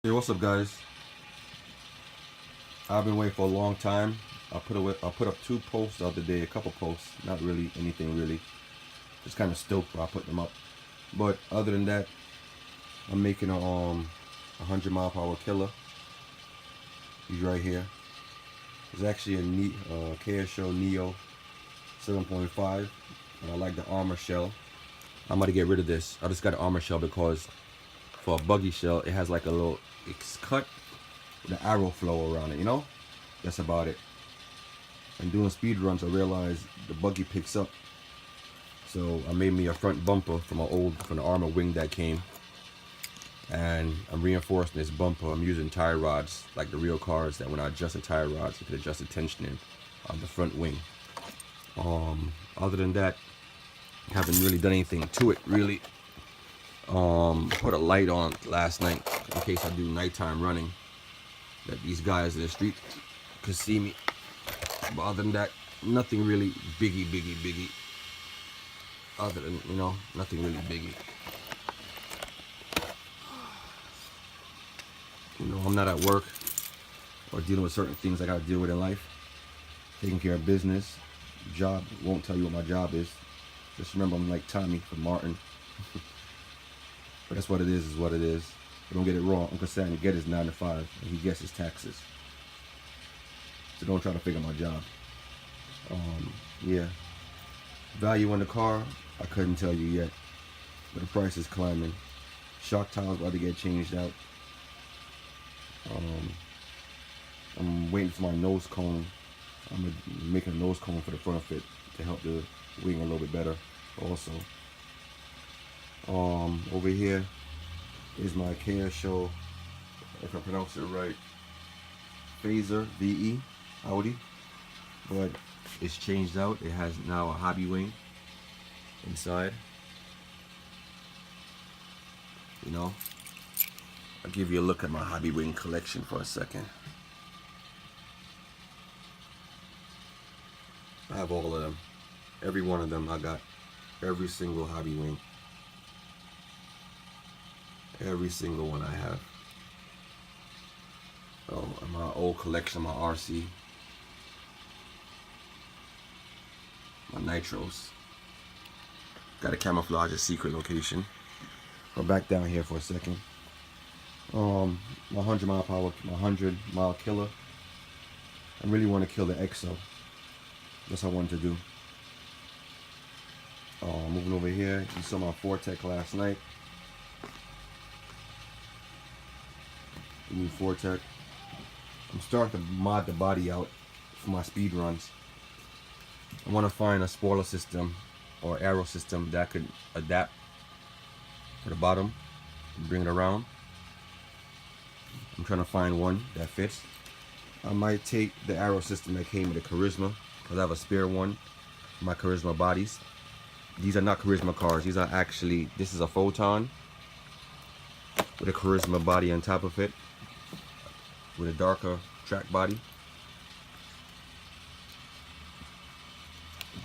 Hey, what's up, guys? I've been waiting for a long time. I put up 2 posts the other day, a couple posts, not really anything really. Just kind of stoked while I put them up. But other than that, I'm making a 100 mile per hour killer. He's right here. It's actually a KSO Neo 7.5, and I like the armor shell. I'm about to get rid of this. I just got an armor shell because for a buggy shell, it has like a little, it's cut with the arrow flow around it, you know? That's about it. And doing speed runs, I realized the buggy picks up. So I made me a front bumper from the armor wing that came. And I'm reinforcing this bumper. I'm using tie rods, like the real cars, that when I adjust the tie rods, you can adjust the tensioning on the front wing. Other than that, I haven't really done anything to it, really. Put a light on last night in case I do nighttime running, that these guys in the street could see me. But other than that, nothing really biggie. Other than, nothing really biggie. I'm not at work or dealing with certain things I gotta deal with in life. Taking care of business. Job, won't tell you what my job is. Just remember I'm like Tommy from Martin. But that's what it is what it is. Don't get it wrong. Uncle Sam get his 9 to 5 and he gets his taxes. So don't try to figure my job. Yeah. Value on the car, I couldn't tell you yet. But the price is climbing. Shock tiles about to get changed out. I'm waiting for my nose cone. I'm making a nose cone for the front of it to help the wing a little bit better also. Over here is my KSO, if I pronounce it right, Phaser VE Audi, but it's changed out. It has now a hobby wing inside. I'll give you a look at my hobby wing collection for a second. I have all of them. Every one of them I got. Every single hobby wing. Every single one I have. Oh, my old collection, my RC. My nitros. Got to camouflage a secret location. Go back down here for a second. My 100 mile per hour, my 100 mile killer. I really want to kill the EXO. That's what I wanted to do. Moving over here, you saw my Fortec last night. New Fortec. I'm starting to mod the body out for my speed runs. I want to find a spoiler system or arrow system that could adapt to the bottom and bring it around. I'm trying to find one that fits. I might take the arrow system that came with the Charisma, because I have a spare one for my Charisma bodies. These are not Charisma cars. These are actually, this is a Photon with a Charisma body on top of it, with a darker track body.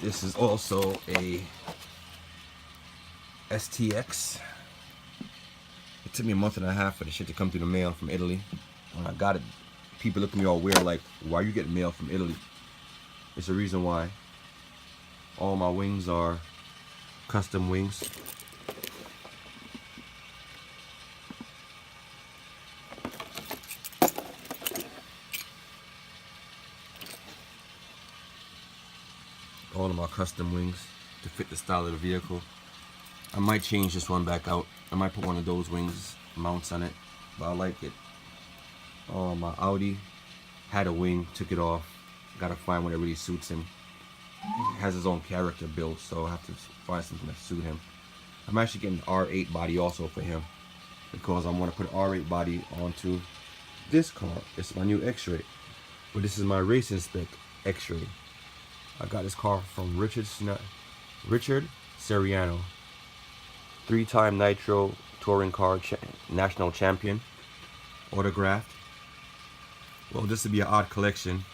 This is also a STX. It took me a month and a half for the shit to come through the mail from Italy. When I got it, people look at me all weird like, why you getting mail from Italy? It's the reason why. All my wings are custom wings. All of my custom wings to fit the style of the vehicle. I might change this one back out. I might put one of those wings mounts on it, but I like it. My Audi had a wing, took it off. Gotta find one that really suits him. He has his own character built, so I have to find something that suit him. I'm actually getting an R8 body also for him, because I want to put an R8 body onto this car. It's my new X-Ray, but this is my racing spec X-Ray. I got this car from Richard Seriano, 3-time Nitro touring car national champion, autographed. Well, this would be an odd collection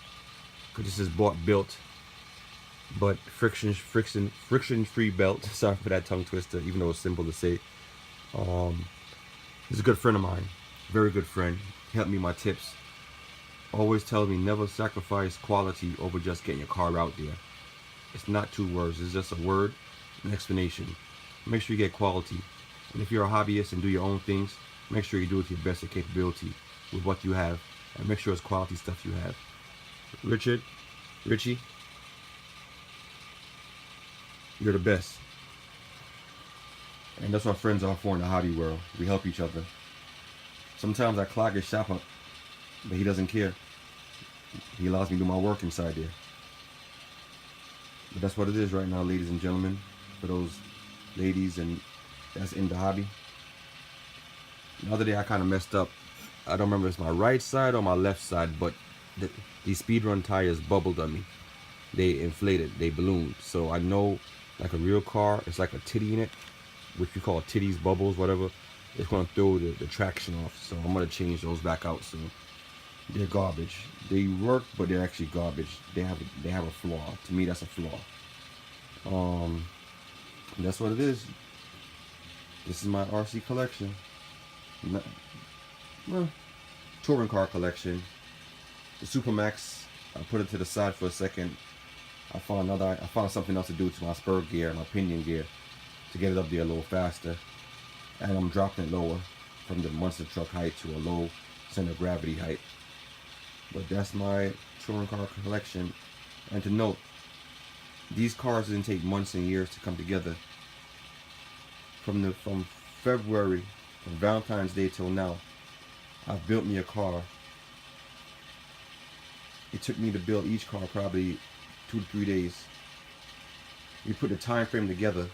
because this is bought built, but friction-free belt. Sorry for that tongue twister, even though it's simple to say. He's a good friend of mine. very good friend. He helped me with my tips. Always tells me never sacrifice quality over just getting your car out there. It's not two words. It's just a word, an explanation. Make sure you get quality. And if you're a hobbyist and do your own things, make sure you do it to your best of capability with what you have. And make sure it's quality stuff you have. Richie, you're the best. And that's what friends are for in the hobby world. We help each other. Sometimes I clog his shop up, but he doesn't care. He allows me to do my work inside there. But that's what it is right now, ladies and gentlemen. For those ladies and that's in the hobby. The other day I kind of messed up. I don't remember if it's my right side or my left side, but these speedrun tires bubbled on me. They inflated, they ballooned. So I know, like a real car, it's like a titty in it, which we call titties, bubbles, whatever. It's going to throw the traction off. So I'm going to change those back out soon. They're garbage. They work, but they're actually garbage. They have a flaw. To me, that's a flaw. That's what it is. This is my RC collection. Well, touring car collection. The Supermax, I put it to the side for a second. I found something else to do to my spur gear, my pinion gear, to get it up there a little faster. And I'm dropping it lower from the monster truck height to a low center of gravity height. But that's my touring car collection. And to note, these cars didn't take months and years to come together. From February, from Valentine's Day till now, I've built me a car. It took me to build each car probably 2 to 3 days. We put the time frame together.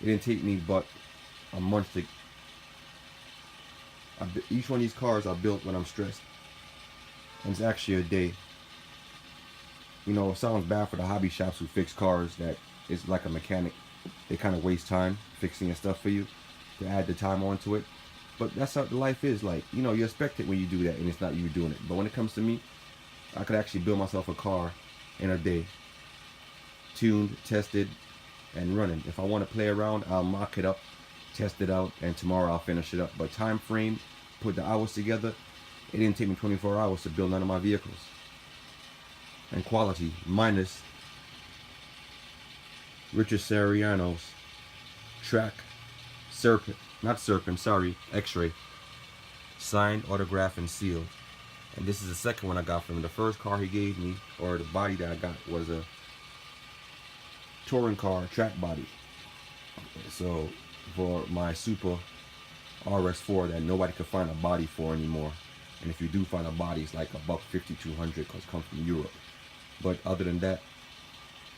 It didn't take me but a month to. Each one of these cars I built when I'm stressed. And it's actually a day. You know, it sounds bad for the hobby shops who fix cars that it's like a mechanic. They kind of waste time fixing your stuff for you to add the time onto it. But that's how the life is like. You know, you expect it when you do that and it's not you doing it. But when it comes to me, I could actually build myself a car in a day. Tuned, tested, and running. If I want to play around, I'll mock it up, test it out, and tomorrow I'll finish it up. But time frame, put the hours together, it didn't take me 24 hours to build none of my vehicles. And quality, minus Richard Sariano's track, X-Ray, signed, autographed, and sealed. And this is the second one I got from him. The first car he gave me, or the body that I got, was a touring car track body. So for my Super RS4 that nobody could find a body for anymore. And if you do find a body, it's like $150, $200 because it comes from Europe. But other than that,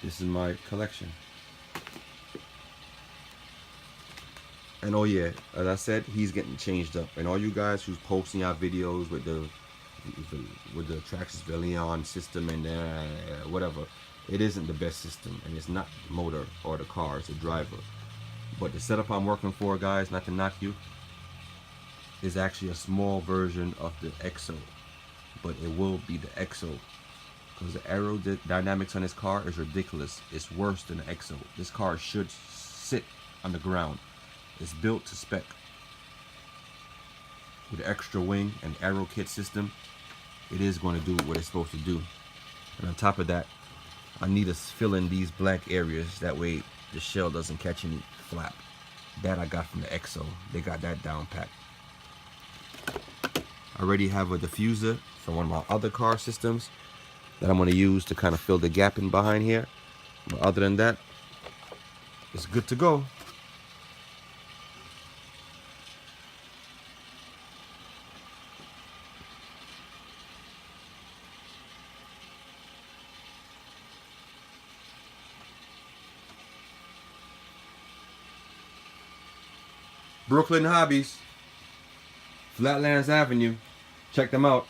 this is my collection. And oh yeah, as I said, he's getting changed up. And all you guys who's posting out videos with the Traxxas Velion system and whatever, it isn't the best system, and it's not the motor or the car, it's the driver. But the setup I'm working for, guys, not to knock you, is actually a small version of the EXO, but it will be the EXO because the aerodynamics on this car is ridiculous. It's worse than the EXO. This car should sit on the ground. It's built to spec with the extra wing and aero kit system. It is going to do what it's supposed to do. And on top of that, I need to fill in these blank areas. That way the shell doesn't catch any flap. That I got from the EXO. They got that down pat. I already have a diffuser from one of my other car systems that I'm going to use to kind of fill the gap in behind here. But other than that, it's good to go. Brooklyn Hobbies, Flatlands Avenue. Check them out.